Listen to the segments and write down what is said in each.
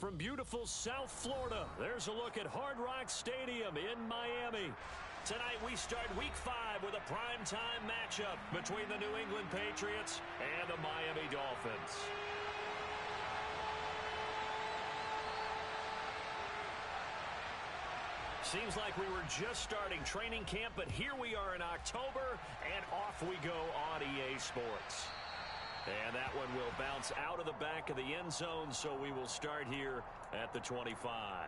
from beautiful South Florida, there's a look at Hard Rock Stadium in Miami. Tonight we start Week 5 with a primetime matchup between the New England Patriots and the Miami Dolphins. Seems like we were just starting training camp, but here we are in October, and off we go on EA Sports. And that one will bounce out of the back of the end zone, so we will start here at the 25.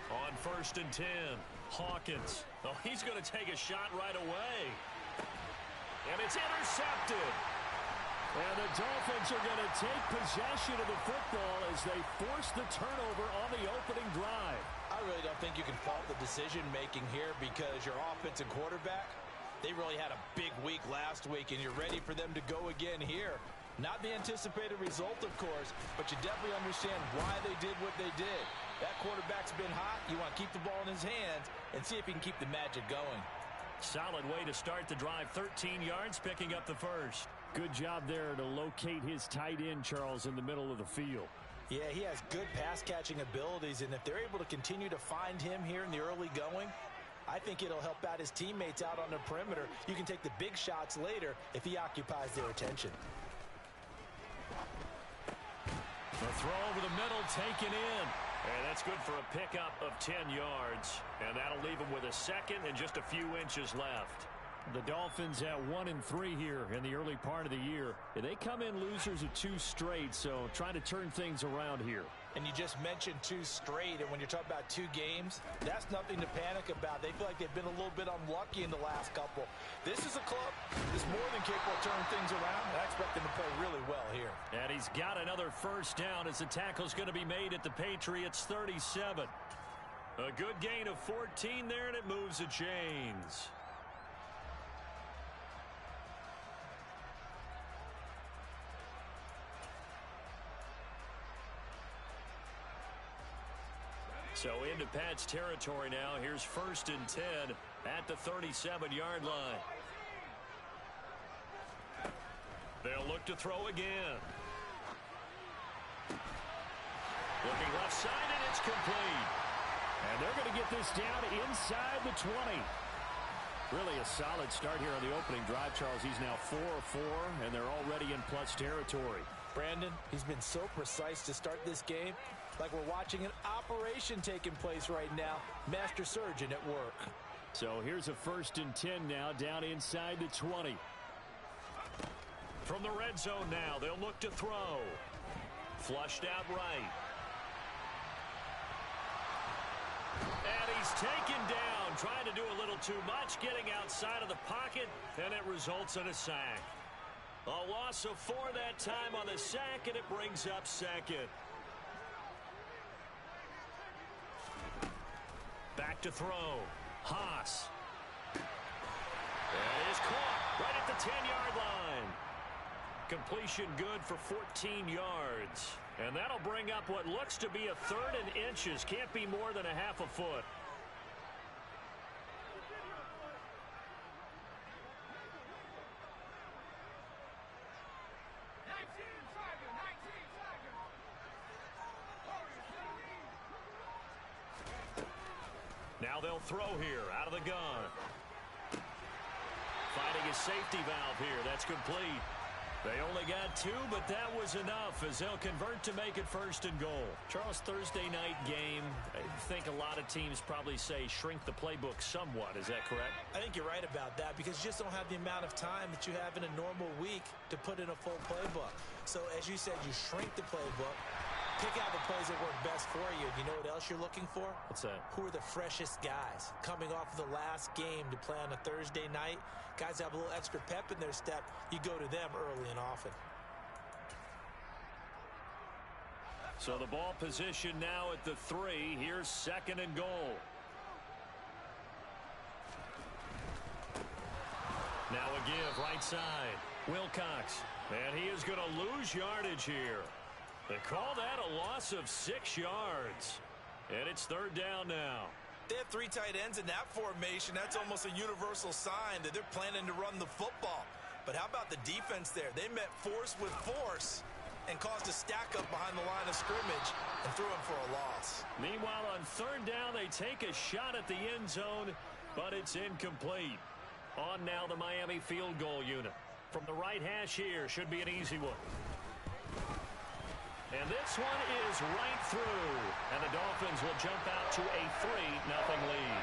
On 1st and 10, Hawkins. Oh, he's going to take a shot right away. And it's intercepted. And the Dolphins are going to take possession of the football as they force the turnover on the opening drive. I really don't think you can fault the decision-making here because your offensive quarterback, they really had a big week last week, and you're ready for them to go again here. Not the anticipated result, of course, but you definitely understand why they did what they did. That quarterback's been hot. You want to keep the ball in his hands and see if he can keep the magic going. Solid way to start the drive. 13 yards, picking up the first. Good job there to locate his tight end, Charles, in the middle of the field. Yeah, he has good pass-catching abilities, and if they're able to continue to find him here in the early going, I think it'll help out his teammates out on the perimeter. You can take the big shots later if he occupies their attention. The throw over the middle, taken in. And that's good for a pickup of 10 yards. And that'll leave him with a second and just a few inches left. The Dolphins at 1-3 here in the early part of the year. They come in losers of 2 straight, so trying to turn things around here. And you just mentioned 2 straight, and when you're talking about 2 games, that's nothing to panic about. They feel like they've been a little bit unlucky in the last couple. This is a club that's more than capable of turning things around, and I expect them to play really well here. And he's got another first down as the tackle's going to be made at the Patriots' 37. A good gain of 14 there, and it moves the chains. So into Pat's territory now. Here's 1st and 10 at the 37-yard line. They'll look to throw again. Looking left side, and it's complete. And they're going to get this down inside the 20. Really a solid start here on the opening drive, Charles. He's now 4 of 4, and they're already in plus territory. Brandon, he's been so precise to start this game. Like we're watching an operation taking place right now. Master surgeon at work. So here's a 1st and 10 now down inside the 20. From the red zone now, they'll look to throw. Flushed out right. And he's taken down, trying to do a little too much, getting outside of the pocket, and it results in a sack. A loss of 4 that time on the sack, and it brings up second. Back to throw. Haas. And is caught right at the 10-yard line. Completion good for 14 yards. And that'll bring up what looks to be a 3rd and inches. Can't be more than a half a foot. Now they'll throw here out of the gun. Finding a safety valve here. That's complete. They only got 2, but that was enough as they'll convert to make it 1st and goal. Charles, Thursday night game, I think a lot of teams probably say shrink the playbook somewhat. Is that correct? I think you're right about that because you just don't have the amount of time that you have in a normal week to put in a full playbook. So as you said, you shrink the playbook. Pick out the plays that work best for you. You know what else you're looking for? What's that? Who are the freshest guys? Coming off the last game to play on a Thursday night, guys have a little extra pep in their step. You go to them early and often. So the ball position now at the 3. Here's 2nd and goal. Now a give right side. Wilcox. And he is going to lose yardage here. They call that a loss of 6 yards. And it's 3rd down now. They have 3 tight ends in that formation. That's almost a universal sign that they're planning to run the football. But how about the defense there? They met force with force and caused a stack up behind the line of scrimmage and threw him for a loss. Meanwhile, on 3rd down, they take a shot at the end zone, but it's incomplete. On now the Miami field goal unit. From the right hash here, should be an easy one. And this one is right through. And the Dolphins will jump out to a 3-0 lead.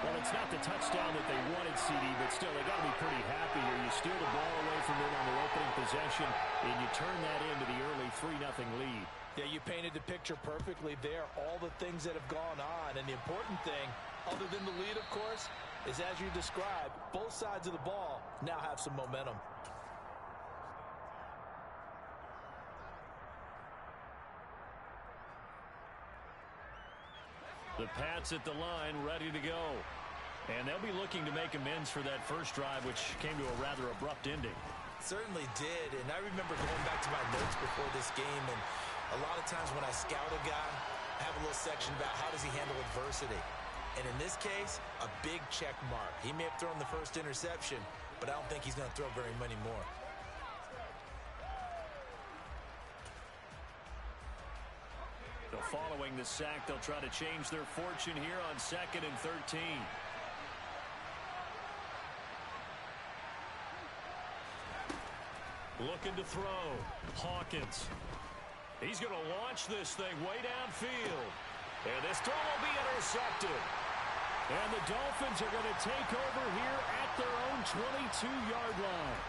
Well, it's not the touchdown that they wanted, CD, but still, they got to be pretty happy here. You steal the ball away from them on their opening possession, and you turn that into the early 3-0 lead. Yeah, you painted the picture perfectly there. All the things that have gone on. And the important thing, other than the lead, of course, is as you described, both sides of the ball now have some momentum. The Pats at the line, ready to go. And they'll be looking to make amends for that first drive, which came to a rather abrupt ending. Certainly did, and I remember going back to my notes before this game, and a lot of times when I scout a guy, I have a little section about how does he handle adversity. And in this case, a big check mark. He may have thrown the first interception, but I don't think he's going to throw very many more. So following the sack, they'll try to change their fortune here on 2nd and 13. Looking to throw. Hawkins. He's going to launch this thing way downfield. And this throw will be intercepted. And the Dolphins are going to take over here at their own 22-yard line.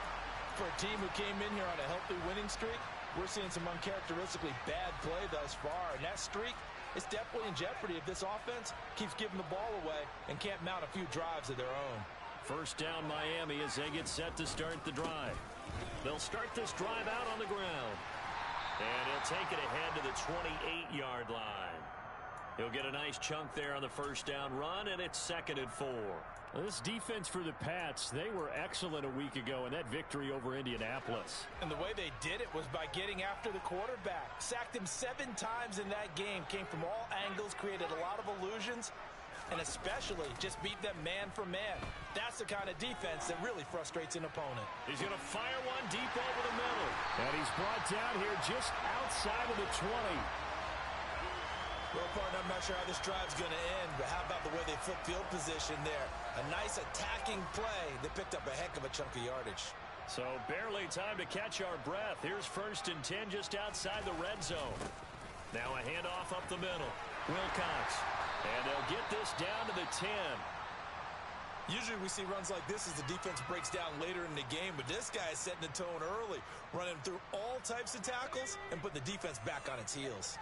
For a team who came in here on a healthy winning streak, we're seeing some uncharacteristically bad play thus far. And that streak is definitely in jeopardy if this offense keeps giving the ball away and can't mount a few drives of their own. First down Miami as they get set to start the drive. They'll start this drive out on the ground. And he'll take it ahead to the 28-yard line. He'll get a nice chunk there on the first down run, and it's 2nd and 4. Well, this defense for the Pats, they were excellent a week ago in that victory over Indianapolis. And the way they did it was by getting after the quarterback. Sacked him 7 times in that game. Came from all angles, created a lot of illusions, and especially just beat them man for man. That's the kind of defense that really frustrates an opponent. He's going to fire one deep over the middle. And he's brought down here just outside of the 20. Well, partner, I'm not sure how this drive's going to end, but how about the way they flip field position there? A nice attacking play that picked up a heck of a chunk of yardage. So barely time to catch our breath. Here's 1st and 10 just outside the red zone. Now a handoff up the middle. Wilcox. And they'll get this down to the 10. Usually we see runs like this as the defense breaks down later in the game, but this guy is setting the tone early, running through all types of tackles and put the defense back on its heels.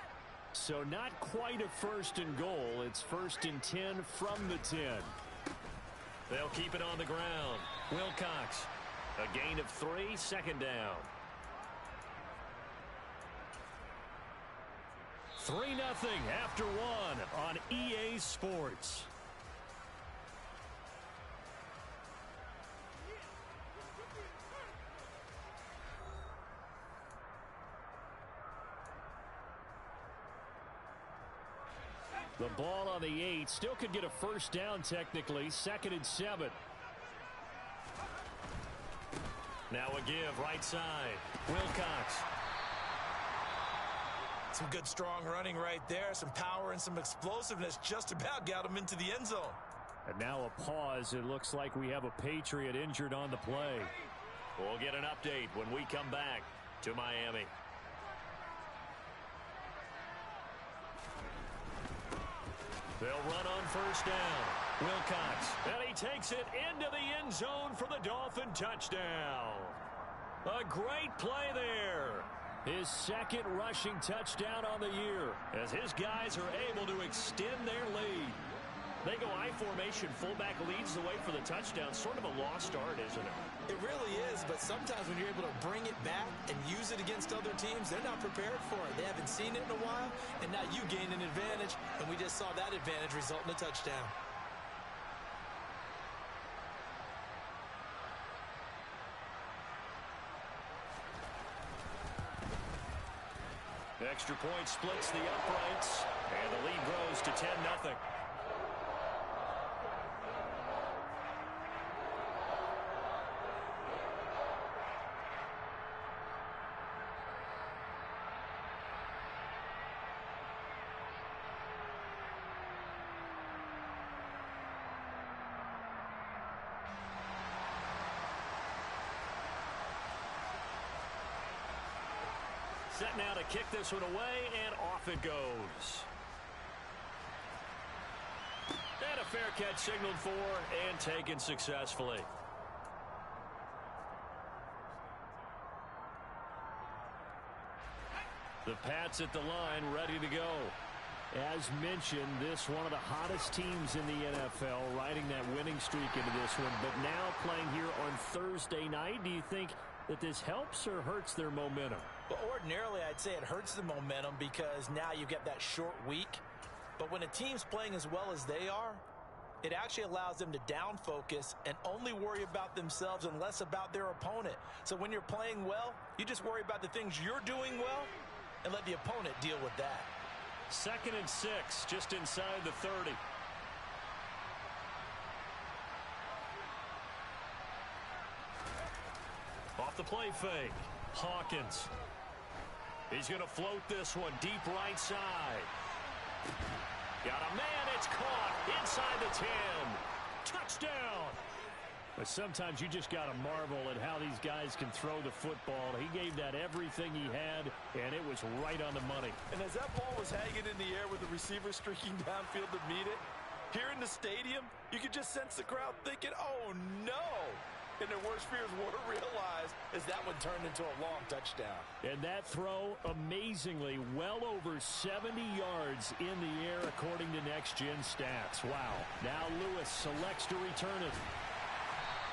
So not quite a 1st and goal. It's 1st and 10 from the 10. They'll keep it on the ground. Wilcox. A gain of 3, 2nd down. 3-0 after 1 on EA Sports. The ball on the 8. Still could get a first down technically. 2nd and 7. Now a give right side. Wilcox. Some good strong running right there. Some power and some explosiveness just about got him into the end zone. And now a pause. It looks like we have a Patriot injured on the play. We'll get an update when we come back to Miami. They'll run on first down. Wilcox. And he takes it into the end zone for the Dolphin touchdown. A great play there. His second rushing touchdown on the year, as his guys are able to extend their lead. They go I formation. Fullback leads the way for the touchdown. Sort of a lost art, isn't it? It really is, but sometimes when you're able to bring it back and use it against other teams, they're not prepared for it. They haven't seen it in a while, and now you gain an advantage, and we just saw that advantage result in a touchdown. Extra point splits the uprights, and the lead grows to 10-0. Set now to kick this one away, and off it goes. And a fair catch signaled for and taken successfully. The Pats at the line, ready to go. As mentioned, this one of the hottest teams in the NFL, riding that winning streak into this one, but now playing here on Thursday night. Do you think that this helps or hurts their momentum? Well, ordinarily, I'd say it hurts the momentum because now you get that short week. But when a team's playing as well as they are, it actually allows them to down focus and only worry about themselves and less about their opponent. So when you're playing well, you just worry about the things you're doing well and let the opponent deal with that. 2nd and 6, just inside the 30. Off the play fake, Hawkins. He's going to float this one deep right side. Got a man, it's caught inside the 10. Touchdown. But sometimes you just got to marvel at how these guys can throw the football. He gave that everything he had, and it was right on the money. And as that ball was hanging in the air with the receiver streaking downfield to meet it, here in the stadium, you could just sense the crowd thinking, oh, no. And their worst fears would have realized as that one turned into a long touchdown. And that throw, amazingly, well over 70 yards in the air, according to Next Gen Stats. Wow. Now Lewis selects to return it.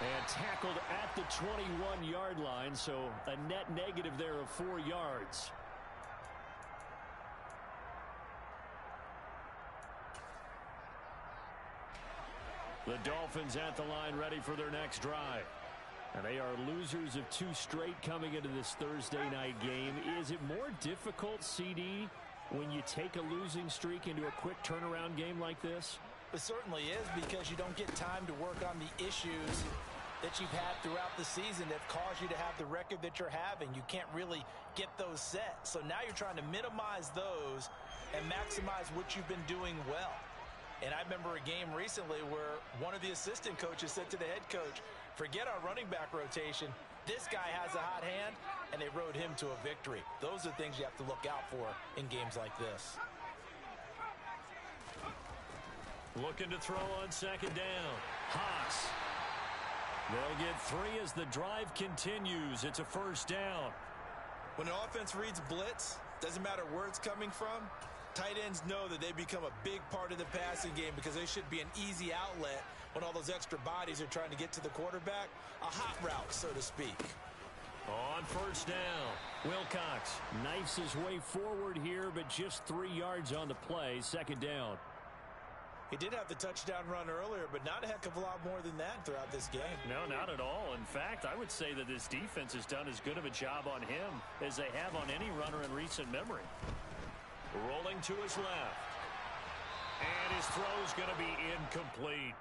And tackled at the 21-yard line, so a net negative there of 4 yards. The Dolphins at the line, ready for their next drive. And they are losers of 2 straight coming into this Thursday night game. Is it more difficult, CD, when you take a losing streak into a quick turnaround game like this? It certainly is, because you don't get time to work on the issues that you've had throughout the season that caused you to have the record that you're having. You can't really get those set. So now you're trying to minimize those and maximize what you've been doing well. And I remember a game recently where one of the assistant coaches said to the head coach, forget our running back rotation. This guy has a hot hand, and they rode him to a victory. Those are things you have to look out for in games like this. Looking to throw on 2nd down. Haas. They'll get 3 as the drive continues. It's a 1st down. When an offense reads blitz, doesn't matter where it's coming from, tight ends know that they become a big part of the passing game because they should be an easy outlet when all those extra bodies are trying to get to the quarterback. A hot route, so to speak. On 1st down, Wilcox knifes his way forward here, but just 3 yards on the play. 2nd down. He did have the touchdown run earlier, but not a heck of a lot more than that throughout this game. No, not at all. In fact, I would say that this defense has done as good of a job on him as they have on any runner in recent memory. Rolling to his left. And his throw's going to be incomplete.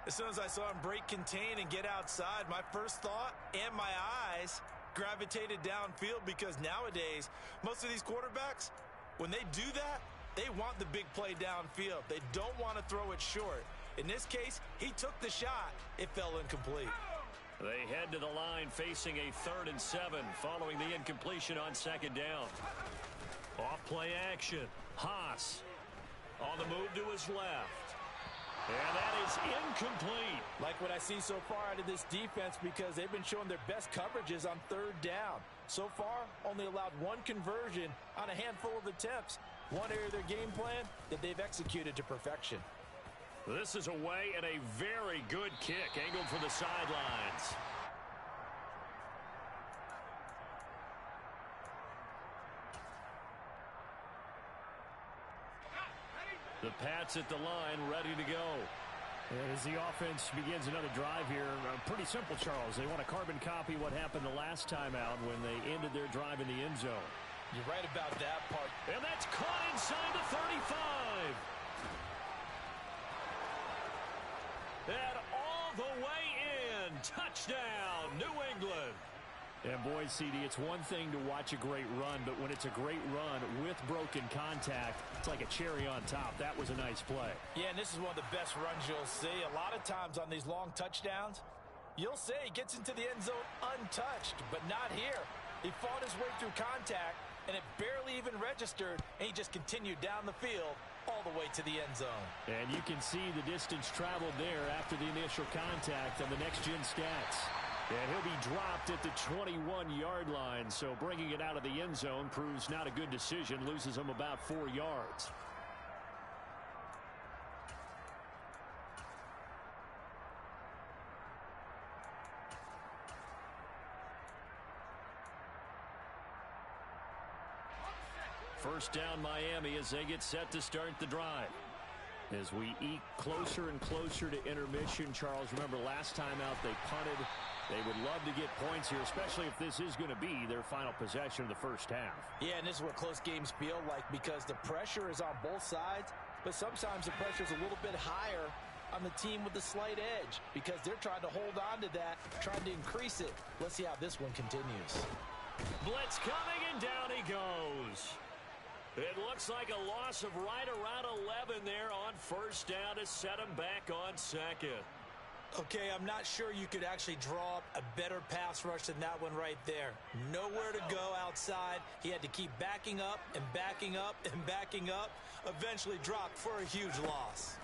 As soon as I saw him break contain and get outside, my first thought and my eyes gravitated downfield, because nowadays, most of these quarterbacks, when they do that, they want the big play downfield. They don't want to throw it short. In this case, he took the shot. It fell incomplete. They head to the line facing a 3rd and 7 following the incompletion on 2nd down. Off play action. Haas on the move to his left. And that is incomplete. Like what I see so far out of this defense, because they've been showing their best coverages on 3rd down. So far, only allowed one conversion on a handful of attempts. One area of their game plan that they've executed to perfection. This is away and a very good kick angled for the sidelines. The Pats at the line, ready to go. As the offense begins another drive here, pretty simple, Charles. They want to carbon copy what happened the last time out when they ended their drive in the end zone. You're right about that part. And that's caught inside the 35. And all the way in. Touchdown, New England. And boy, CD, it's one thing to watch a great run, but when it's a great run with broken contact, it's like a cherry on top. That was a nice play. Yeah, and this is one of the best runs you'll see. A lot of times on these long touchdowns, you'll say he gets into the end zone untouched, but not here. He fought his way through contact, and it barely even registered, and he just continued down the field all the way to the end zone. And you can see the distance traveled there after the initial contact on the next-gen stats. And he'll be dropped at the 21-yard line, so bringing it out of the end zone proves not a good decision, loses him about 4 yards. First down Miami as they get set to start the drive. As we eke closer and closer to intermission, Charles, remember last time out they punted. They would love to get points here, especially if this is going to be their final possession of the first half. Yeah, and this is what close games feel like because the pressure is on both sides, but sometimes the pressure is a little bit higher on the team with the slight edge because they're trying to hold on to that, trying to increase it. Let's see how this one continues. Blitz coming, and down he goes. It looks like a loss of right around 11 there on first down to set him back on second. Okay, I'm not sure you could actually draw up a better pass rush than that one right there. Nowhere to go outside. He had to keep backing up and backing up and backing up. Eventually dropped for a huge loss.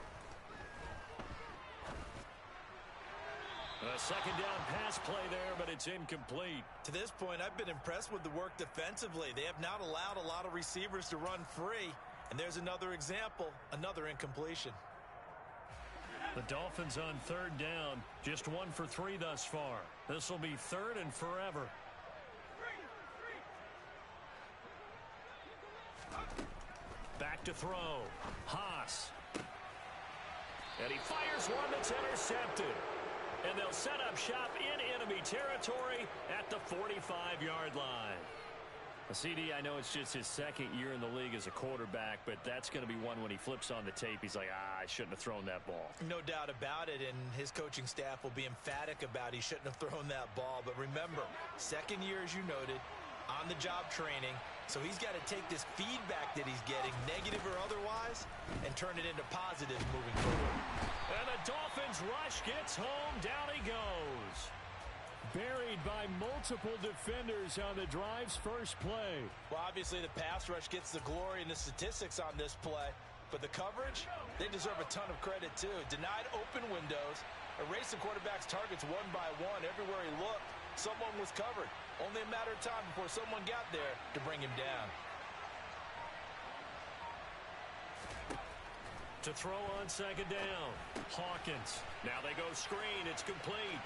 A second down pass play there, but it's incomplete. To this point, I've been impressed with the work defensively. They have not allowed a lot of receivers to run free. And there's another example, another incompletion. The Dolphins on third down, just 1 for 3 thus far. This will be third and forever. Back to throw. Haas. And he fires one that's intercepted. And they'll set up shop in enemy territory at the 45-yard line. CD, I know it's just his second year in the league as a quarterback, but that's going to be one when he flips on the tape. He's like, I shouldn't have thrown that ball. No doubt about it, and his coaching staff will be emphatic about he shouldn't have thrown that ball. But remember, second year, as you noted, on-the-job training, so he's got to take this feedback that he's getting, negative or otherwise, and turn it into positives moving forward. And the Dolphins rush gets home. Down he goes. Buried by multiple defenders on the drive's first play. Well, obviously the pass rush gets the glory and the statistics on this play, but the coverage, they deserve a ton of credit too. Denied open windows, erased the quarterback's targets one by one. Everywhere he looked, someone was covered. Only a matter of time before someone got there to bring him down. To throw on second down, Hawkins. Now they go screen. It's complete.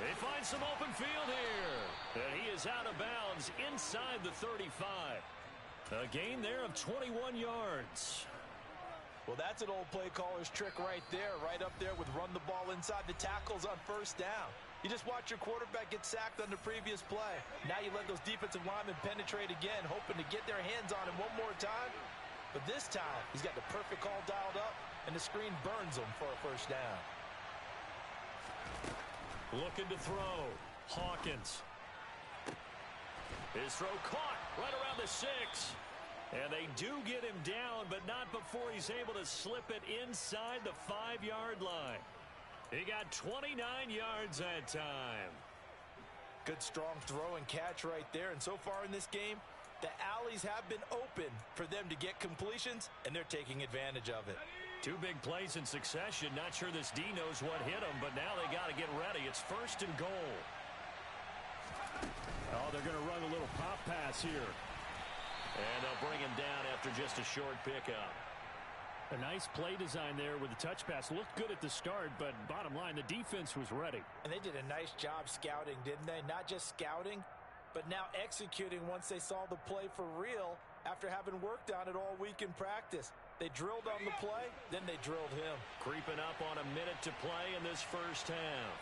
They find some open field here. And he is out of bounds inside the 35. A gain there of 21 yards. Well, that's an old play caller's trick right there. Right up there with run the ball inside the tackles on first down. You just watch your quarterback get sacked on the previous play. Now you let those defensive linemen penetrate again, hoping to get their hands on him one more time. But this time, he's got the perfect call dialed up, and the screen burns him for a first down. Looking to throw. Hawkins. His throw caught right around the 6. And they do get him down, but not before he's able to slip it inside the 5-yard line. He got 29 yards that time. Good strong throw and catch right there. And so far in this game, the alleys have been open for them to get completions, and they're taking advantage of it. 2 big plays in succession. Not sure this D knows what hit him, but now they got to get ready. It's first and goal. Oh, they're going to run a little pop pass here. And they'll bring him down after just a short pickup. A nice play design there with the touch pass. Looked good at the start, but bottom line, the defense was ready. And they did a nice job scouting, didn't they? Not just scouting, but now executing once they saw the play for real after having worked on it all week in practice. They drilled on the play, then they drilled him. Creeping up on a minute to play in this first half.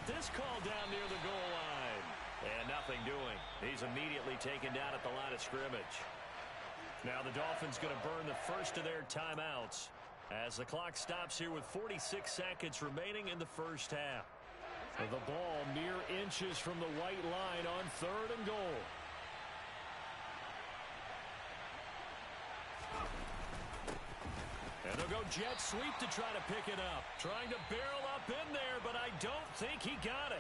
This call down near the goal line. And nothing doing. He's immediately taken down at the line of scrimmage. Now the Dolphins going to burn the first of their timeouts as the clock stops here with 46 seconds remaining in the first half. The ball mere inches from the white line on 3rd and goal. And they'll go jet sweep to try to pick it up. Trying to barrel up in there, but I don't think he got it.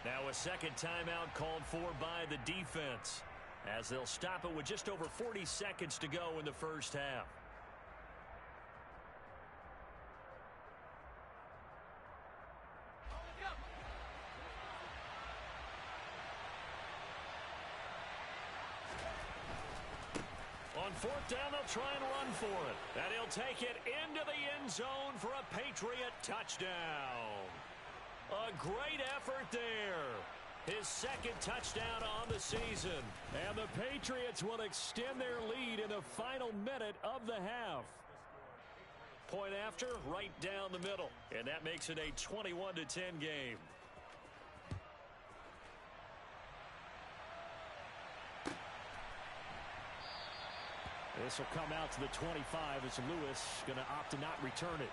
Now a second timeout called for by the defense as they'll stop it with just over 40 seconds to go in the first half. On 4th down, they'll try and run for it. And he'll take it into the end zone for a Patriot touchdown. A great effort there. His second touchdown on the season. And the Patriots will extend their lead in the final minute of the half. Point after, right down the middle. And that makes it a 21-10 game. This will come out to the 25 as Lewis going to opt to not return it.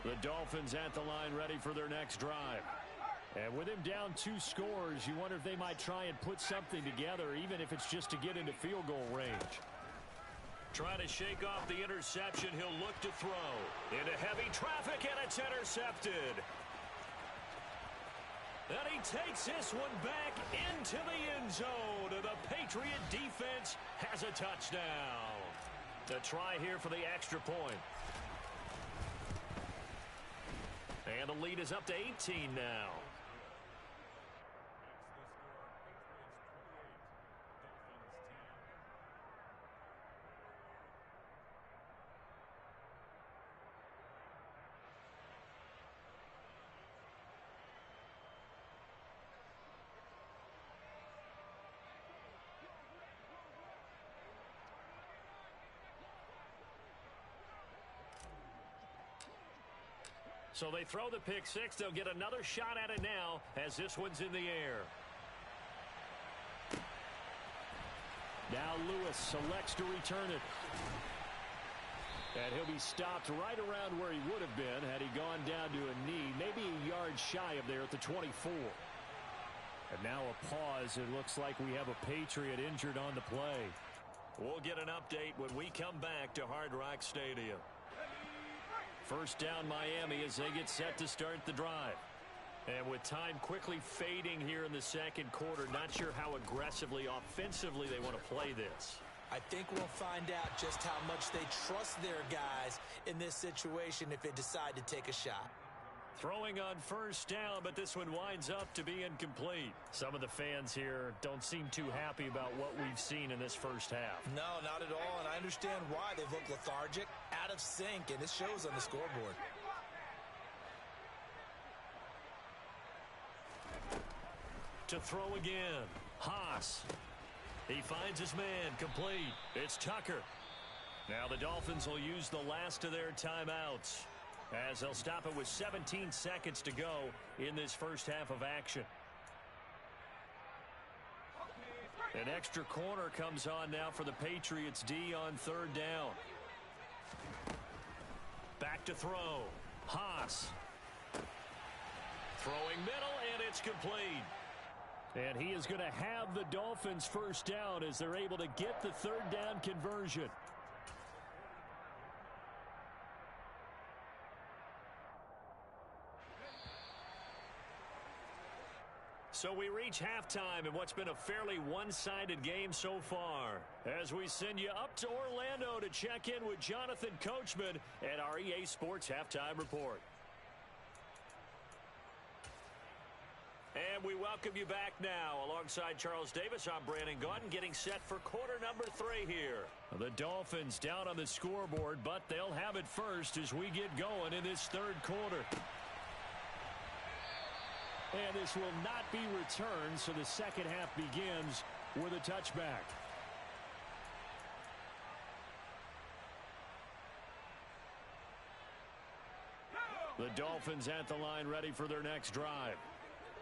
The Dolphins at the line ready for their next drive. And with him down 2 scores, you wonder if they might try and put something together, even if it's just to get into field goal range. Trying to shake off the interception. He'll look to throw. Into heavy traffic, and it's intercepted. And he takes this one back into the end zone. And the Patriot defense has a touchdown. The try here for the extra point. And the lead is up to 18 now. So they throw the pick six. They'll get another shot at it now as this one's in the air. Now Lewis selects to return it. And he'll be stopped right around where he would have been had he gone down to a knee, maybe a yard shy of there at the 24. And now a pause. It looks like we have a Patriot injured on the play. We'll get an update when we come back to Hard Rock Stadium. First down Miami as they get set to start the drive. And with time quickly fading here in the second quarter, not sure how aggressively, offensively they want to play this. I think we'll find out just how much they trust their guys in this situation if they decide to take a shot. Throwing on first down, but this one winds up to be incomplete. Some of the fans here don't seem too happy about what we've seen in this first half. No, not at all, and I understand why. They've looked lethargic, out of sync, and it shows on the scoreboard. To throw again, Haas. He finds his man, complete. It's Tucker. Now the Dolphins will use the last of their timeouts as they'll stop it with 17 seconds to go in this first half of action. An extra corner comes on now for the Patriots D on third down. Back to throw. Haas. Throwing middle, and it's complete. And he is going to have the Dolphins first down as they're able to get the third down conversion. So we reach halftime in what's been a fairly one-sided game so far. As we send you up to Orlando to check in with Jonathan Coachman at our EA Sports Halftime Report. And we welcome you back now. Alongside Charles Davis, I'm Brandon Gaudin, getting set for quarter number 3 here. The Dolphins down on the scoreboard, but they'll have it first as we get going in this third quarter. And this will not be returned, so the second half begins with a touchback. The Dolphins at the line, ready for their next drive.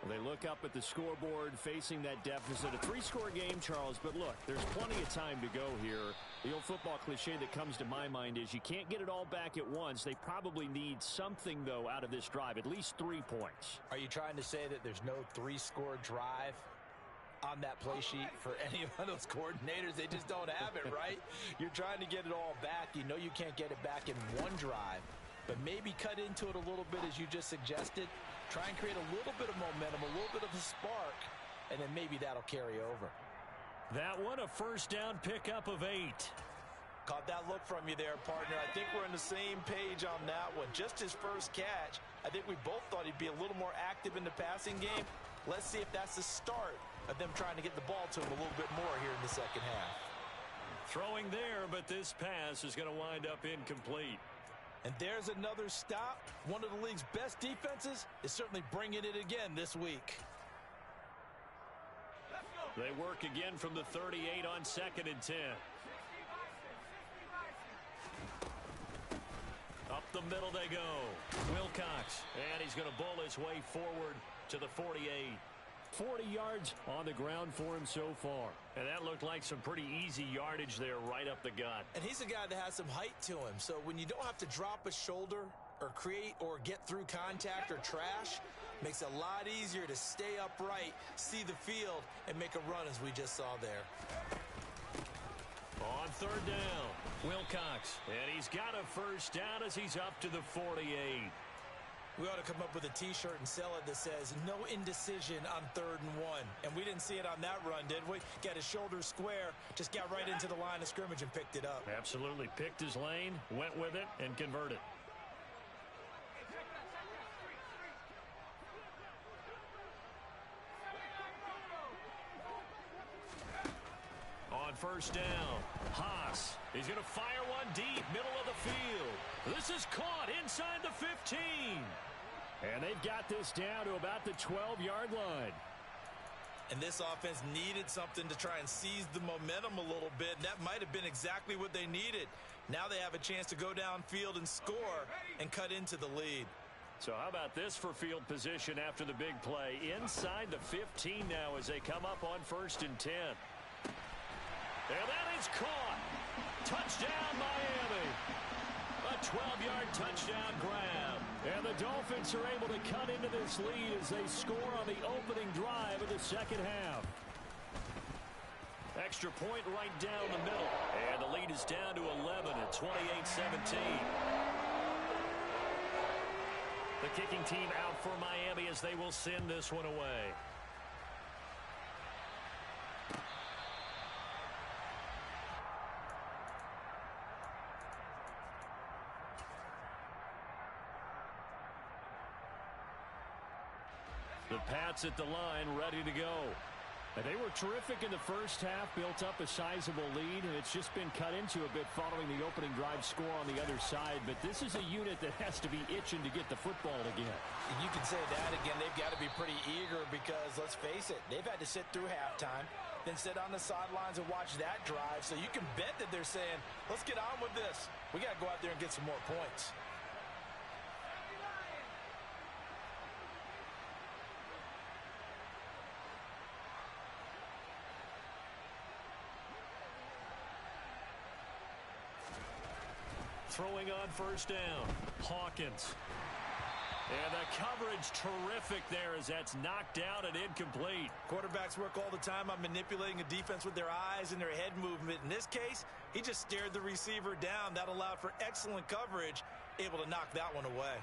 They look up at the scoreboard, facing that deficit. A 3-score game, Charles, but look, there's plenty of time to go here. The old football cliche that comes to my mind is you can't get it all back at once. They probably need something, though, out of this drive, at least 3 points. Are you trying to say that there's no 3-score drive on that play sheet for any of those coordinators? They just don't have it, right? You're trying to get it all back. You know you can't get it back in one drive, but maybe cut into it a little bit as you just suggested. Try and create a little bit of momentum, a little bit of a spark, and then maybe that'll carry over. That one, a first down pickup of 8. Caught that look from you there, partner. I think we're on the same page on that one. Just his first catch, I think we both thought he'd be a little more active in the passing game. Let's see if that's the start of them trying to get the ball to him a little bit more here in the second half. Throwing there, but this pass is going to wind up incomplete. And there's another stop. One of the league's best defenses is certainly bringing it again this week. They work again from the 38 on 2nd and 10. Up the middle they go. Wilcox. And he's going to bowl his way forward to the 48. 40 yards on the ground for him so far. And that looked like some pretty easy yardage there right up the gut. And he's a guy that has some height to him. So when you don't have to drop a shoulder or create or get through contact or trash, makes it a lot easier to stay upright, see the field, and make a run as we just saw there. On 3rd down, Wilcox. And he's got a first down as he's up to the 48. We ought to come up with a T-shirt and sell it that says, no indecision on 3rd and 1. And we didn't see it on that run, did we? Got his shoulder square, just got right into the line of scrimmage and picked it up. Absolutely. Picked his lane, went with it, and converted. On 1st down, Haas. He's going to fire one deep, middle of the field. This is caught inside the 15. And they've got this down to about the 12-yard line. And this offense needed something to try and seize the momentum a little bit. And that might have been exactly what they needed. Now they have a chance to go downfield and score and cut into the lead. So how about this for field position after the big play? Inside the 15 now as they come up on 1st and 10. And that is caught. Touchdown, Miami. A 12-yard touchdown grab. And the Dolphins are able to cut into this lead as they score on the opening drive of the second half. Extra point right down the middle. And the lead is down to 11 at 28-17. The kicking team out for Miami as they will send this one away. The Pats at the line, ready to go. And they were terrific in the first half, built up a sizable lead, and it's just been cut into a bit following the opening drive score on the other side. But this is a unit that has to be itching to get the football again. You can say that again. They've got to be pretty eager because, let's face it, they've had to sit through halftime, then sit on the sidelines and watch that drive. So you can bet that they're saying, let's get on with this. We got to go out there and get some more points. Throwing on 1st down, Hawkins. And the coverage terrific there as that's knocked down and incomplete. Quarterbacks work all the time on manipulating a defense with their eyes and their head movement. In this case, he just stared the receiver down. That allowed for excellent coverage, able to knock that one away.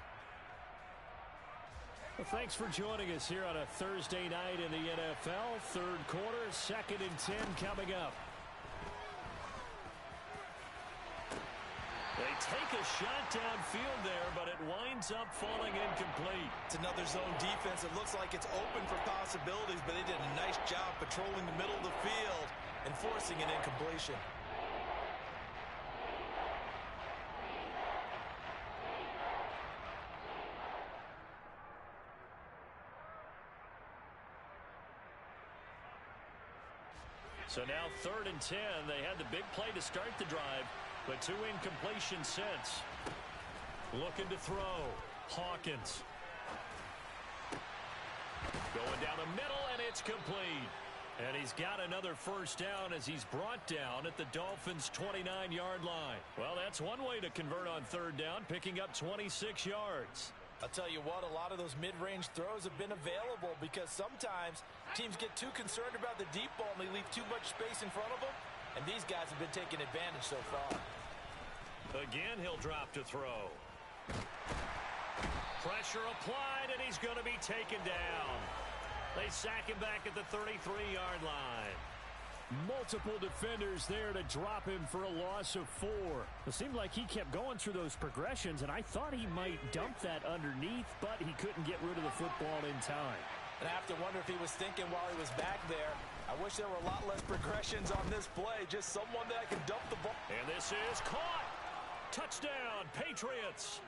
Well, thanks for joining us here on a Thursday night in the NFL. Third quarter, 2nd and 10 coming up. They take a shot downfield there, but it winds up falling incomplete. It's another zone defense. It looks like it's open for possibilities, but they did a nice job patrolling the middle of the field and forcing an incompletion. So now 3rd and 10. They had the big play to start the drive, but 2 incompletions since. Looking to throw. Hawkins. Going down the middle, and it's complete. And he's got another first down as he's brought down at the Dolphins' 29-yard line. Well, that's one way to convert on 3rd down, picking up 26 yards. I'll tell you what, a lot of those mid-range throws have been available because sometimes teams get too concerned about the deep ball and they leave too much space in front of them, and these guys have been taking advantage so far. Again, he'll drop to throw. Pressure applied, and he's going to be taken down. They sack him back at the 33-yard line. Multiple defenders there to drop him for a loss of 4. It seemed like he kept going through those progressions, and I thought he might dump that underneath, but he couldn't get rid of the football in time. And I have to wonder if he was thinking while he was back there, I wish there were a lot less progressions on this play, just someone that I can dump the ball. And this is caught. Touchdown, Patriots.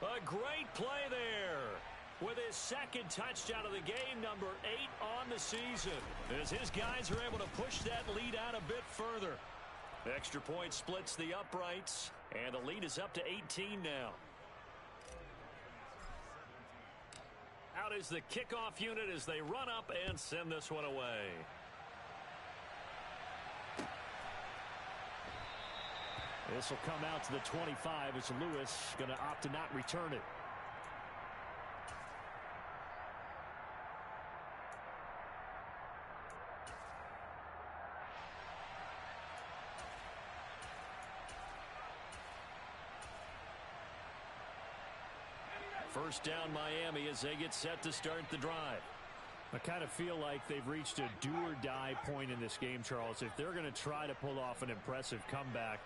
A great play there with his 2nd touchdown of the game, number 8 on the season, as his guys are able to push that lead out a bit further. Extra point splits the uprights, and the lead is up to 18 now. Out is the kickoff unit as they run up and send this one away. This will come out to the 25 as Lewis going to opt to not return it. First down Miami as they get set to start the drive. I kind of feel like they've reached a do-or-die point in this game, Charles. If they're going to try to pull off an impressive comeback,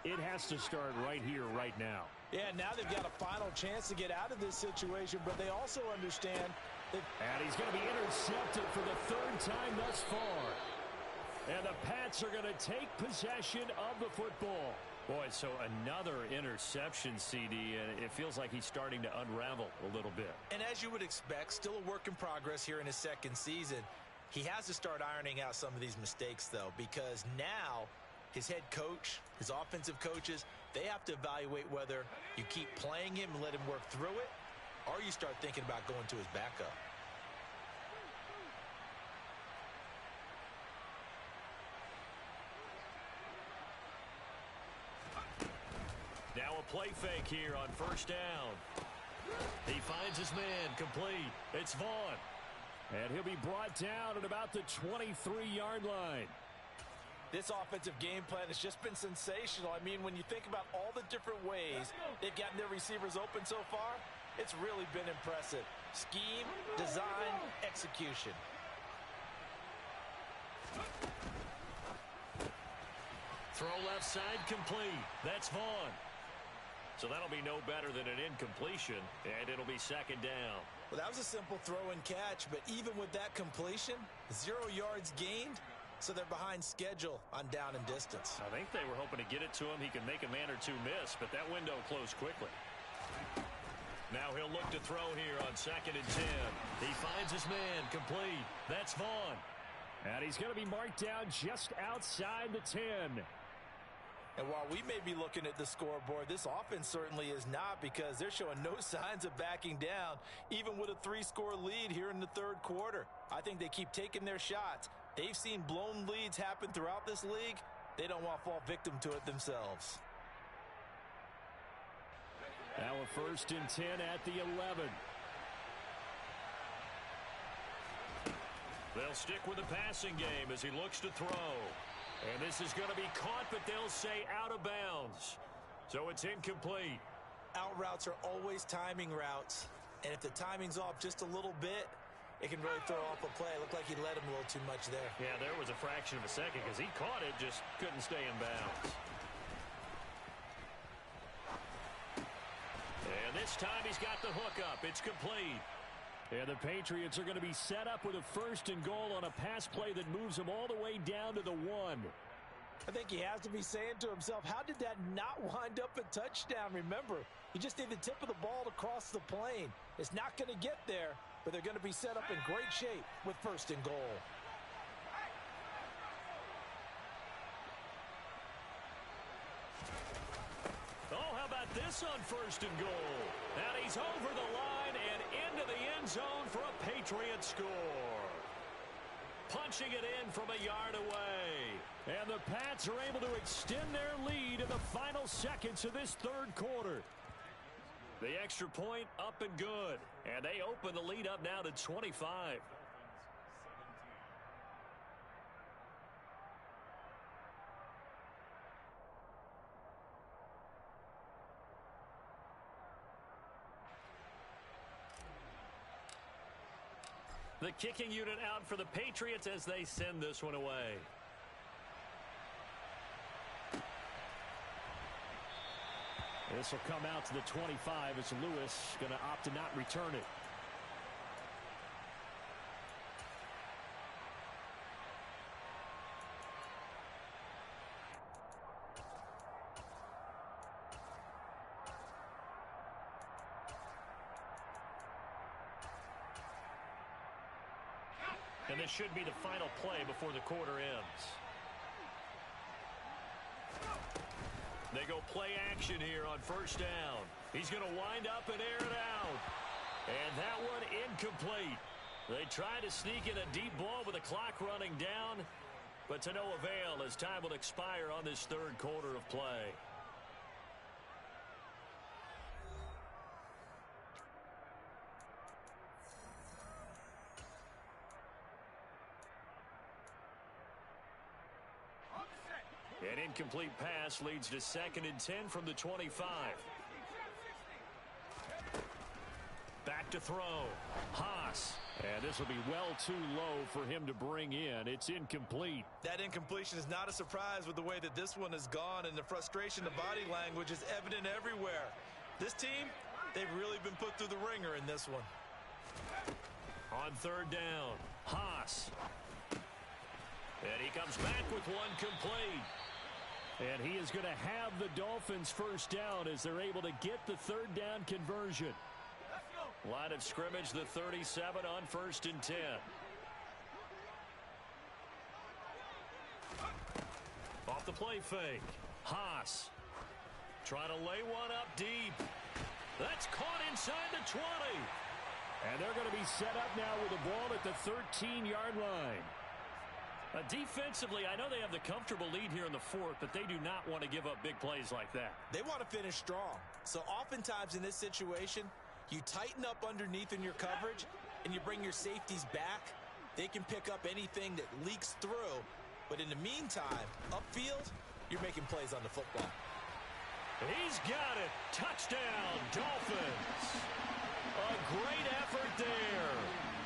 it has to start right here, right now. Yeah, now they've got a final chance to get out of this situation, but they also understand that... And he's going to be intercepted for the 3rd time thus far. And the Pats are going to take possession of the football. Boy, so another interception, CD, and it feels like he's starting to unravel a little bit. And as you would expect, still a work in progress here in his 2nd season. He has to start ironing out some of these mistakes, though, because now his head coach, his offensive coaches, they have to evaluate whether you keep playing him and let him work through it, or you start thinking about going to his backup. Now a play fake here on 1st down. He finds his man complete. It's Vaughn. And he'll be brought down at about the 23-yard line. This offensive game plan has just been sensational. I mean, when you think about all the different ways they've gotten their receivers open so far, it's really been impressive. Scheme, design, execution. Throw left side complete. That's Vaughn. So that'll be no better than an incompletion, and it'll be 2nd down. Well, that was a simple throw and catch, but even with that completion, 0 yards gained, so they're behind schedule on down and distance. I think they were hoping to get it to him. He can make a man or two miss, but that window closed quickly. Now he'll look to throw here on 2nd and 10. He finds his man complete. That's Vaughn. And he's going to be marked down just outside the 10. And while we may be looking at the scoreboard, this offense certainly is not, because they're showing no signs of backing down, even with a 3-score lead here in the 3rd quarter. I think they keep taking their shots. They've seen blown leads happen throughout this league. They don't want to fall victim to it themselves. Now a 1st and 10 at the 11. They'll stick with the passing game as he looks to throw. And this is going to be caught, but they'll say out of bounds. So it's incomplete. Out routes are always timing routes. And if the timing's off just a little bit, it can really throw off a play. It looked like he led him a little too much there. Yeah, there was a fraction of a second because he caught it, just couldn't stay in bounds. And this time he's got the hook up. It's complete. And the Patriots are going to be set up with a 1st and goal on a pass play that moves them all the way down to the 1. I think he has to be saying to himself, how did that not wind up a touchdown? Remember, you just need the tip of the ball to cross the plane. It's not going to get there, but they're going to be set up in great shape with 1st and goal. Oh, how about this on 1st and goal? And he's over the line and into the end zone for a Patriot score. Punching it in from a yard away. And the Pats are able to extend their lead in the final seconds of this 3rd quarter. The extra point up and good. And they open the lead up now to 25. The kicking unit out for the Patriots as they send this one away. This will come out to the 25 as Lewis going to opt to not return it. And this should be the final play before the quarter ends. They go play action here on 1st down. He's going to wind up and air it out. And that one incomplete. They try to sneak in a deep ball with the clock running down, but to no avail as time will expire on this 3rd quarter of play. An incomplete pass leads to 2nd and 10 from the 25. Back to throw. Haas. And this will be well too low for him to bring in. It's incomplete. That incompletion is not a surprise with the way that this one has gone, and the frustration, the body language is evident everywhere. This team, they've really been put through the ringer in this one. On 3rd down, Haas. And he comes back with one complete. And he is going to have the Dolphins 1st down as they're able to get the 3rd down conversion. Line of scrimmage, the 37 on 1st and 10. Off the play fake. Haas. Trying to lay one up deep. That's caught inside the 20. And they're going to be set up now with the ball at the 13-yard line. Defensively, I know they have the comfortable lead here in the 4th, but they do not want to give up big plays like that. They want to finish strong. So oftentimes in this situation, you tighten up underneath in your coverage, and you bring your safeties back. They can pick up anything that leaks through. But in the meantime, upfield, you're making plays on the football. He's got it. Touchdown, Dolphins. A great effort there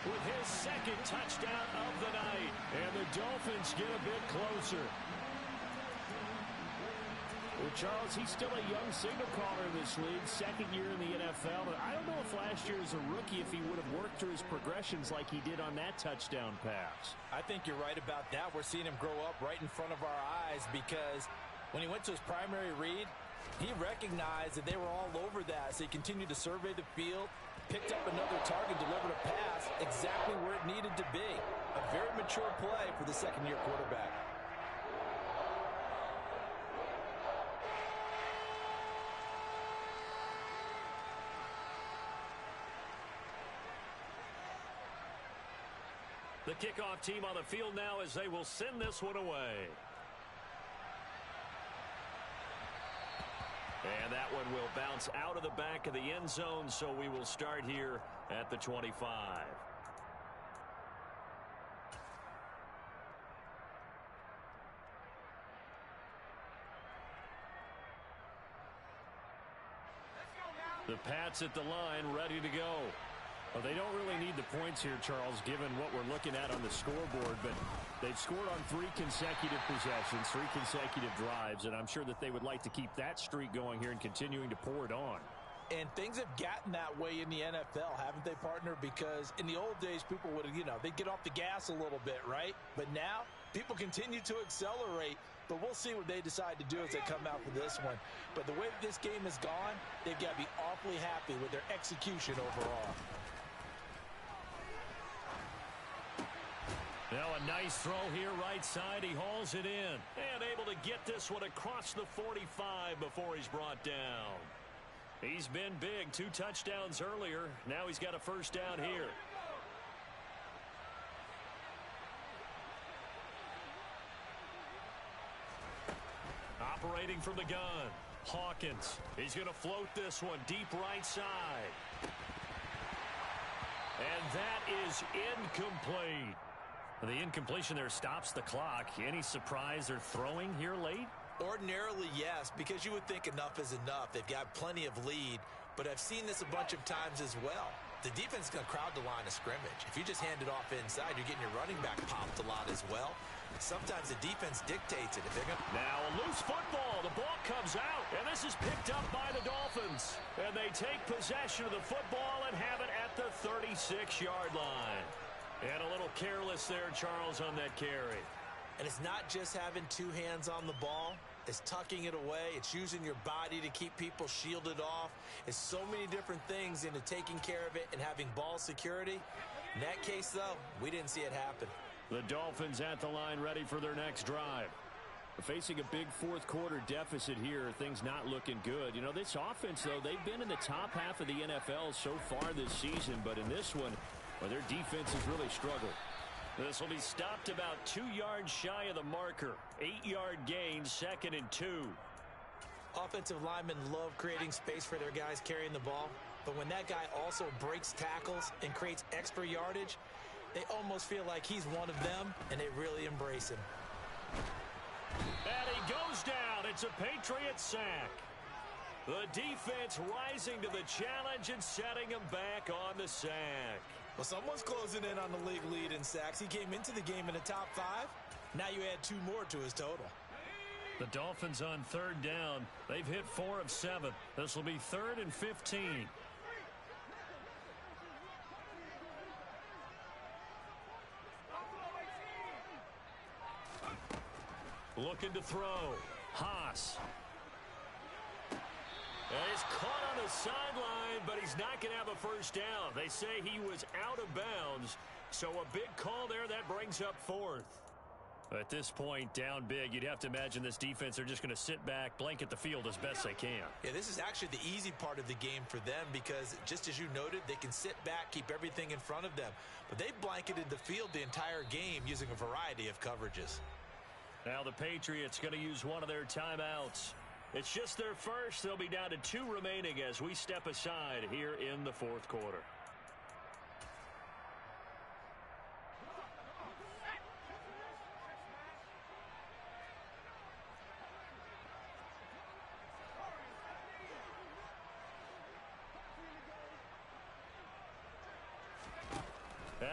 with his 2nd touchdown of the night. And the Dolphins get a bit closer. Well, Charles, he's still a young signal caller in this league, 2nd year in the NFL. But I don't know if last year as a rookie, if he would have worked through his progressions like he did on that touchdown pass. I think you're right about that. We're seeing him grow up right in front of our eyes because when he went to his primary read, he recognized that they were all over that. So he continued to survey the field, picked up another target, delivered a pass exactly where it needed to be. A very mature play for the 2nd-year quarterback. The kickoff team on the field now as they will send this one away. And that one will bounce out of the back of the end zone, so we will start here at the 25. The Pats at the line, ready to go. Well, they don't really need the points here, Charles, given what we're looking at on the scoreboard, but they've scored on 3 consecutive possessions, 3 consecutive drives, and I'm sure that they would like to keep that streak going here and continuing to pour it on. And things have gotten that way in the NFL, haven't they, partner? Because in the old days, people would, they'd get off the gas a little bit, right? But now, people continue to accelerate. But we'll see what they decide to do as they come out for this one. But the way that this game has gone, they've got to be awfully happy with their execution overall. Now a nice throw here right side. He hauls it in. And able to get this one across the 45 before he's brought down. He's been big. 2 touchdowns earlier. Now he's got a first down here. Operating from the gun, Hawkins. He's going to float this one deep right side. And that is incomplete. The incompletion there stops the clock. Any surprise they're throwing here late? Ordinarily, yes, because you would think enough is enough. They've got plenty of lead, but I've seen this a bunch of times as well. The defense is going to crowd the line of scrimmage. If you just hand it off inside, you're getting your running back popped a lot as well. Sometimes the defense dictates it. If they're now a loose football. The ball comes out, and this is picked up by the Dolphins. And they take possession of the football and have it at the 36-yard line. And a little careless there, Charles, on that carry. And it's not just having 2 hands on the ball. It's tucking it away. It's using your body to keep people shielded off. It's so many different things into taking care of it and having ball security. In that case, though, we didn't see it happen. The Dolphins at the line ready for their next drive. Facing a big fourth-quarter deficit here, things not looking good. You know, this offense, though, they've been in the top half of the NFL so far this season, but in this one, well, their defense has really struggled. This will be stopped about 2 yards shy of the marker. 8-yard gain, 2nd and 2. Offensive linemen love creating space for their guys carrying the ball, but when that guy also breaks tackles and creates extra yardage, they almost feel like he's one of them, and they really embrace him. And he goes down. It's a Patriot sack. The defense rising to the challenge and setting him back on the sack. Well, someone's closing in on the league lead in sacks. He came into the game in the top 5. Now you add 2 more to his total. The Dolphins on 3rd down. They've hit 4 of 7. This will be 3rd and 15. Looking to throw. Haas. He's caught on the sideline, but he's not going to have a first down. They say he was out of bounds, so a big call there that brings up 4th. At this point, down big, you'd have to imagine this defense are just going to sit back, blanket the field as best they can. Yeah, this is actually the easy part of the game for them because, just as you noted, they can sit back, keep everything in front of them. But they've blanketed the field the entire game using a variety of coverages. Now the Patriots going to use one of their timeouts. It's just their first. They'll be down to 2 remaining as we step aside here in the 4th quarter.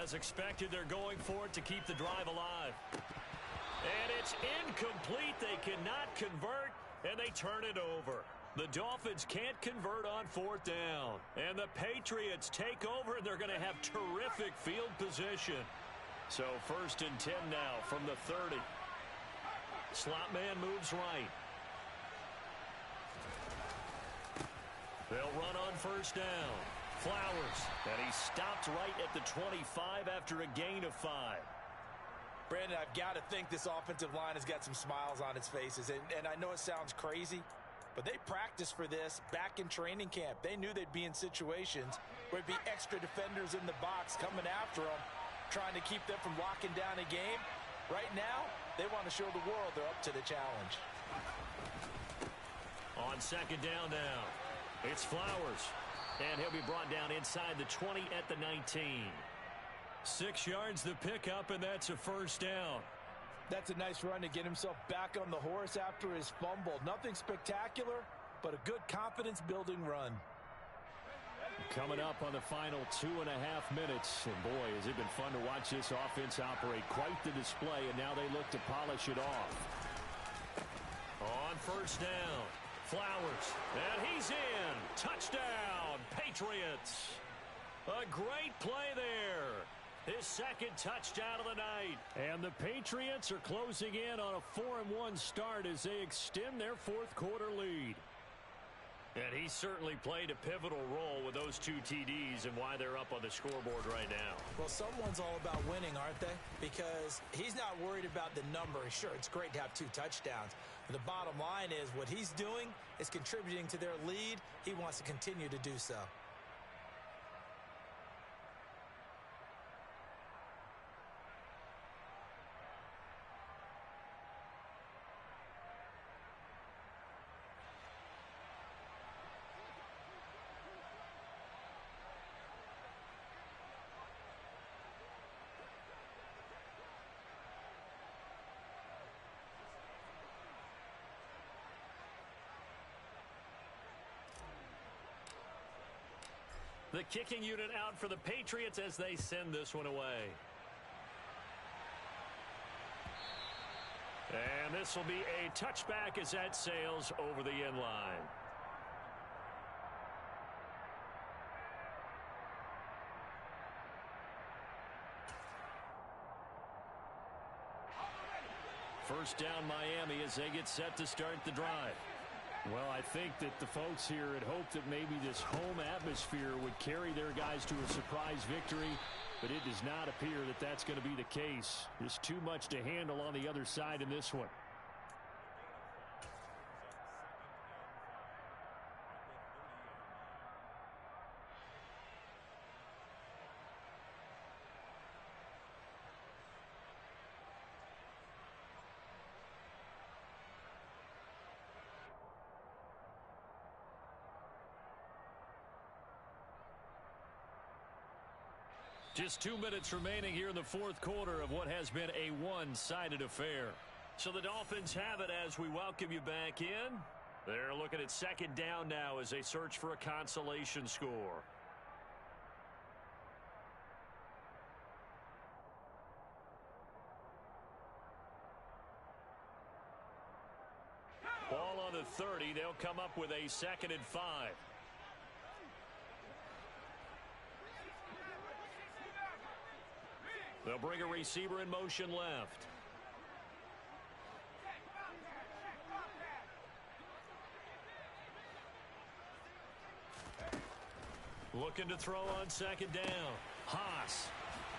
As expected, they're going for it to keep the drive alive. And it's incomplete. They cannot convert, and they turn it over. The Dolphins can't convert on 4th down. And the Patriots take over, and they're going to have terrific field position. So 1st and 10 now from the 30. Slot man moves right. They'll run on 1st down. Flowers, and he stopped right at the 25 after a gain of 5. Brandon, I've got to think this offensive line has got some smiles on its faces. And I know it sounds crazy, but they practiced for this back in training camp. They knew they'd be in situations where it'd be extra defenders in the box coming after them, trying to keep them from locking down a game. Right now, they want to show the world they're up to the challenge. On 2nd down now, it's Flowers. And he'll be brought down inside the 20 at the 19. 6 yards the pickup, and that's a 1st down. That's a nice run to get himself back on the horse after his fumble. Nothing spectacular, but a good confidence-building run. Coming up on the final 2.5 minutes. And boy, has it been fun to watch this offense operate. Quite the display, and now they look to polish it off. On first down, Flowers, and he's in. Touchdown, Patriots. A great play there. His second touchdown of the night. And the Patriots are closing in on a 4-1 start as they extend their fourth quarter lead. And he certainly played a pivotal role with those 2 TDs and why they're up on the scoreboard right now. Well, someone's all about winning, aren't they? Because he's not worried about the number. Sure, it's great to have 2 touchdowns. But the bottom line is what he's doing is contributing to their lead. He wants to continue to do so. The kicking unit out for the Patriots as they send this one away. And this will be a touchback as that sails over the end line. First down Miami as they get set to start the drive. Well, I think that the folks here had hoped that maybe this home atmosphere would carry their guys to a surprise victory, but it does not appear that that's going to be the case. There's too much to handle on the other side in this one. Just 2 minutes remaining here in the fourth quarter of what has been a one-sided affair. So the Dolphins have it as we welcome you back in. They're looking at second down now as they search for a consolation score. Ball on the 30. They'll come up with a 2nd and 5. They'll bring a receiver in motion left. Looking to throw on second down. Haas.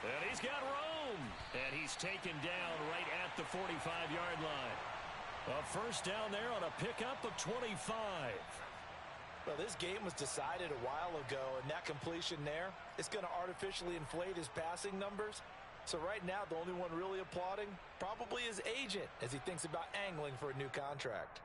And he's got room. And he's taken down right at the 45-yard line. A first down there on a pickup of 25. Well, this game was decided a while ago, and that completion there is going to artificially inflate his passing numbers. So right now, the only one really applauding probably his agent as he thinks about angling for a new contract.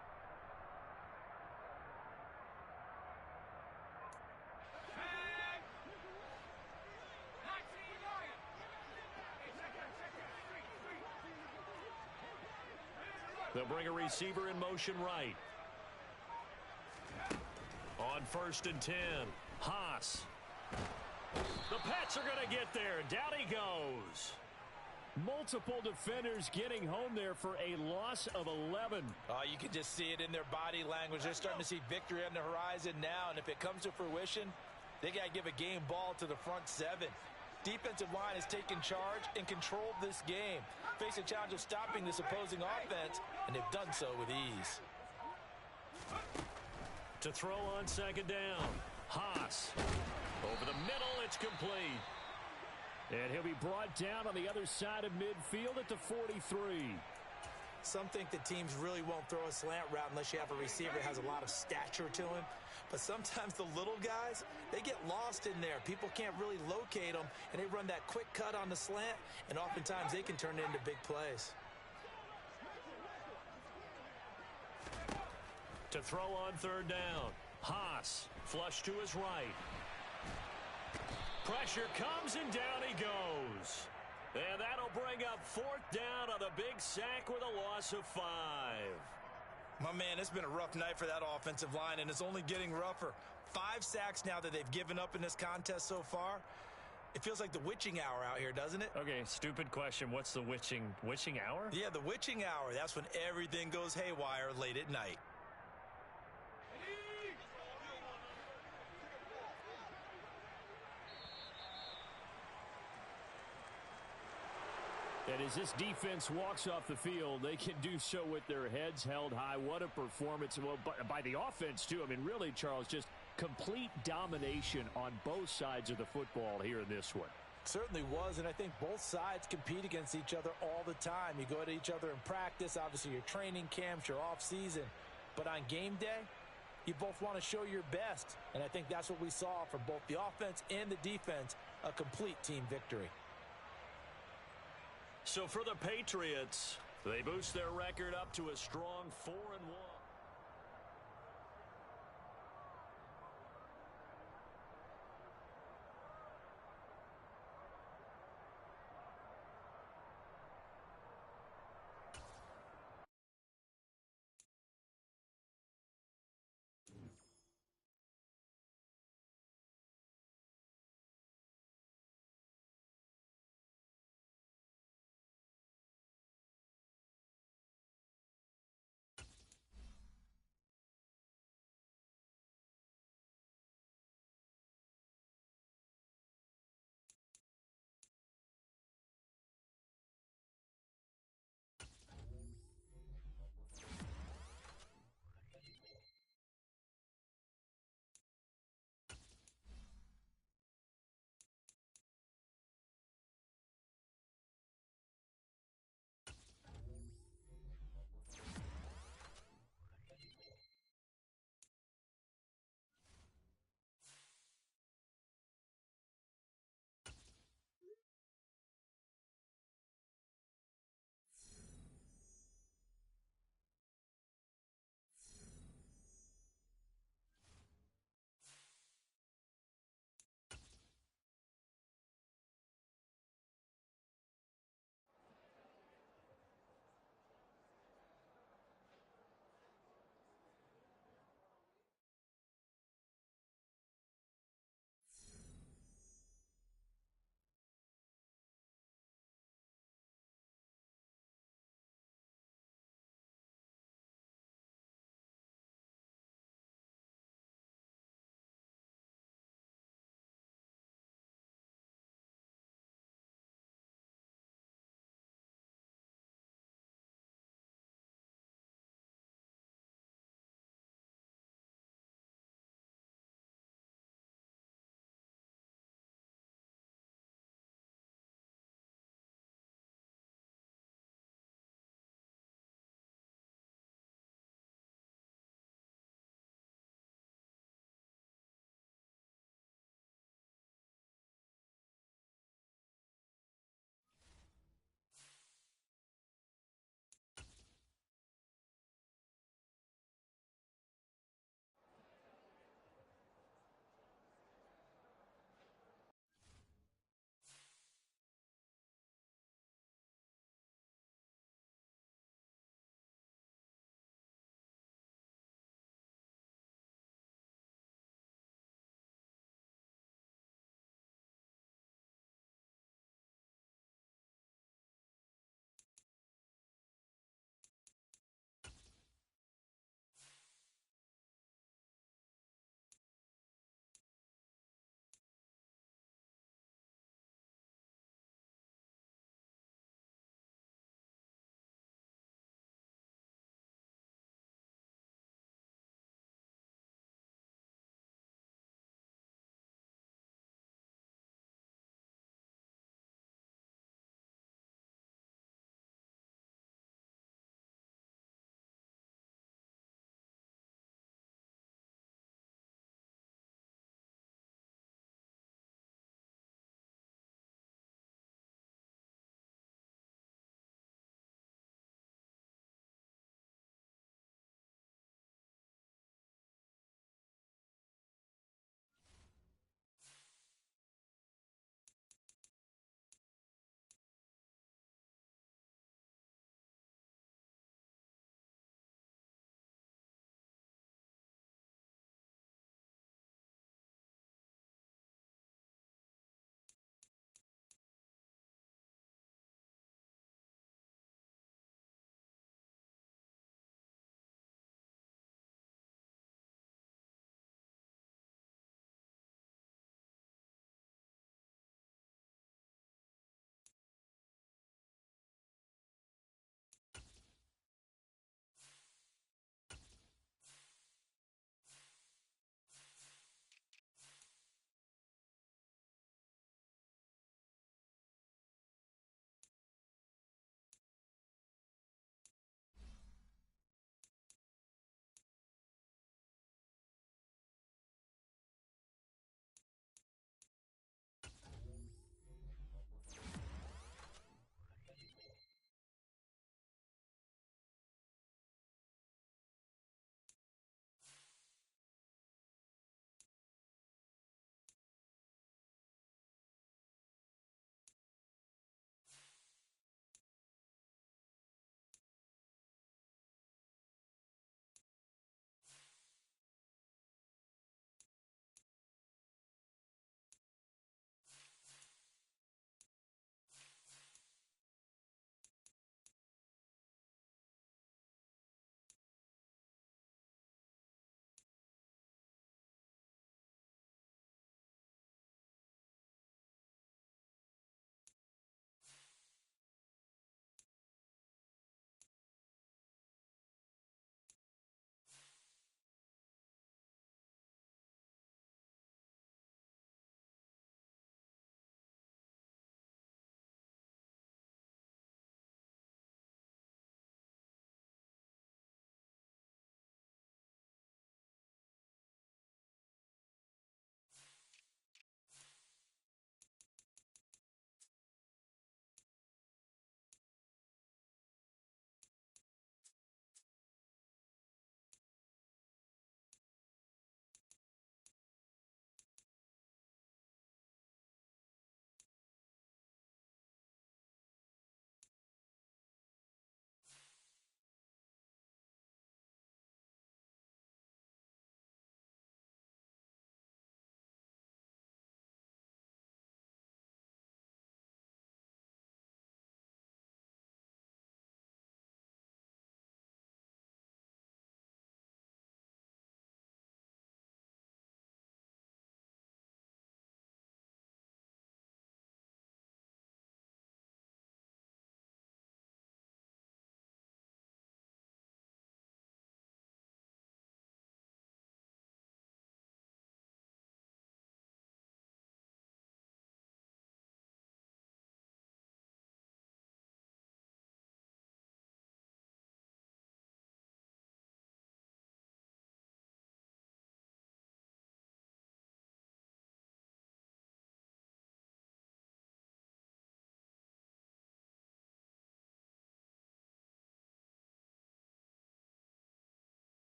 They'll bring a receiver in motion right. On 1st and 10, Haas. The Pats are going to get there. Down he goes. Multiple defenders getting home there for a loss of 11. You can just see it in their body language. They're starting to see victory on the horizon now, and if it comes to fruition, they got to give a game ball to the front 7. Defensive line has taken charge and controlled this game. Face a challenge of stopping this opposing offense, and they've done so with ease. To throw on second down, Haas. Over the middle, it's complete. And he'll be brought down on the other side of midfield at the 43. Some think that teams really won't throw a slant route unless you have a receiver that has a lot of stature to him. But sometimes the little guys, they get lost in there. People can't really locate them, and they run that quick cut on the slant, and oftentimes they can turn it into big plays. To throw on third down, Haas, flush to his right. Pressure comes, and down he goes. And that'll bring up 4th down on a big sack with a loss of 5. My man, it's been a rough night for that offensive line, and it's only getting rougher. 5 sacks now that they've given up in this contest so far. It feels like the witching hour out here, doesn't it? Okay, stupid question. What's the witching hour? Yeah, the witching hour. That's when everything goes haywire late at night. And as this defense walks off the field, they can do so with their heads held high. What a performance. Well, by the offense, too. I mean, really, Charles, just complete domination on both sides of the football here in this one. Certainly was, and I think both sides compete against each other all the time. You go at each other in practice, obviously your training camps, your off-season. But on game day, you both want to show your best. And I think that's what we saw for both the offense and the defense, a complete team victory. So for the Patriots, they boost their record up to a strong 4-1.